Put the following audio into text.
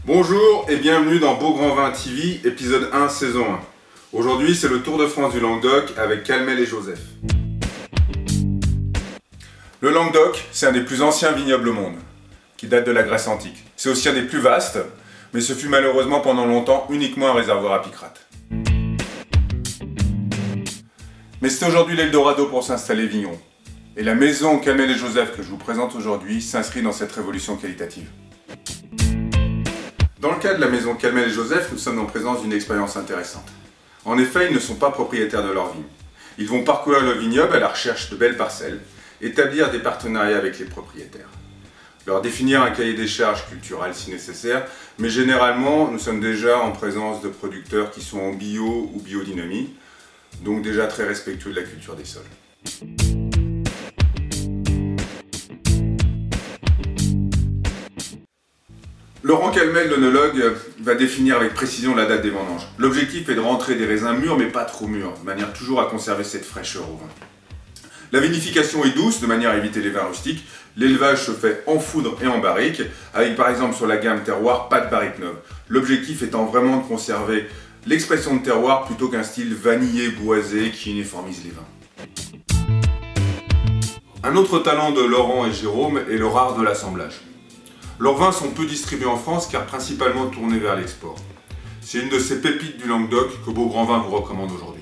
Bonjour et bienvenue dans Beau Grand Vin TV, épisode 1, saison 1. Aujourd'hui, c'est le Tour de France du Languedoc avec Calmel et Joseph. Le Languedoc, c'est un des plus anciens vignobles au monde, qui date de la Grèce antique. C'est aussi un des plus vastes, mais ce fut malheureusement pendant longtemps uniquement un réservoir à picrate. Mais c'est aujourd'hui l'Eldorado pour s'installer vigneron. Et la maison Calmel et Joseph que je vous présente aujourd'hui s'inscrit dans cette révolution qualitative. Dans le cas de la maison Calmel et Joseph, nous sommes en présence d'une expérience intéressante. En effet, ils ne sont pas propriétaires de leur vigne. Ils vont parcourir le vignoble à la recherche de belles parcelles, établir des partenariats avec les propriétaires, leur définir un cahier des charges culturel si nécessaire, mais généralement, nous sommes déjà en présence de producteurs qui sont en bio ou biodynamie, donc déjà très respectueux de la culture des sols. Laurent Calmel, l'œnologue, va définir avec précision la date des vendanges. L'objectif est de rentrer des raisins mûrs, mais pas trop mûrs, de manière toujours à conserver cette fraîcheur au vin. La vinification est douce, de manière à éviter les vins rustiques. L'élevage se fait en foudre et en barrique, avec par exemple sur la gamme terroir, pas de barrique neuve. L'objectif étant vraiment de conserver l'expression de terroir plutôt qu'un style vanillé boisé qui uniformise les vins. Un autre talent de Laurent et Jérôme est le rare de l'assemblage. Leurs vins sont peu distribués en France car principalement tournés vers l'export. C'est une de ces pépites du Languedoc que Beau Grand Vin vous recommande aujourd'hui.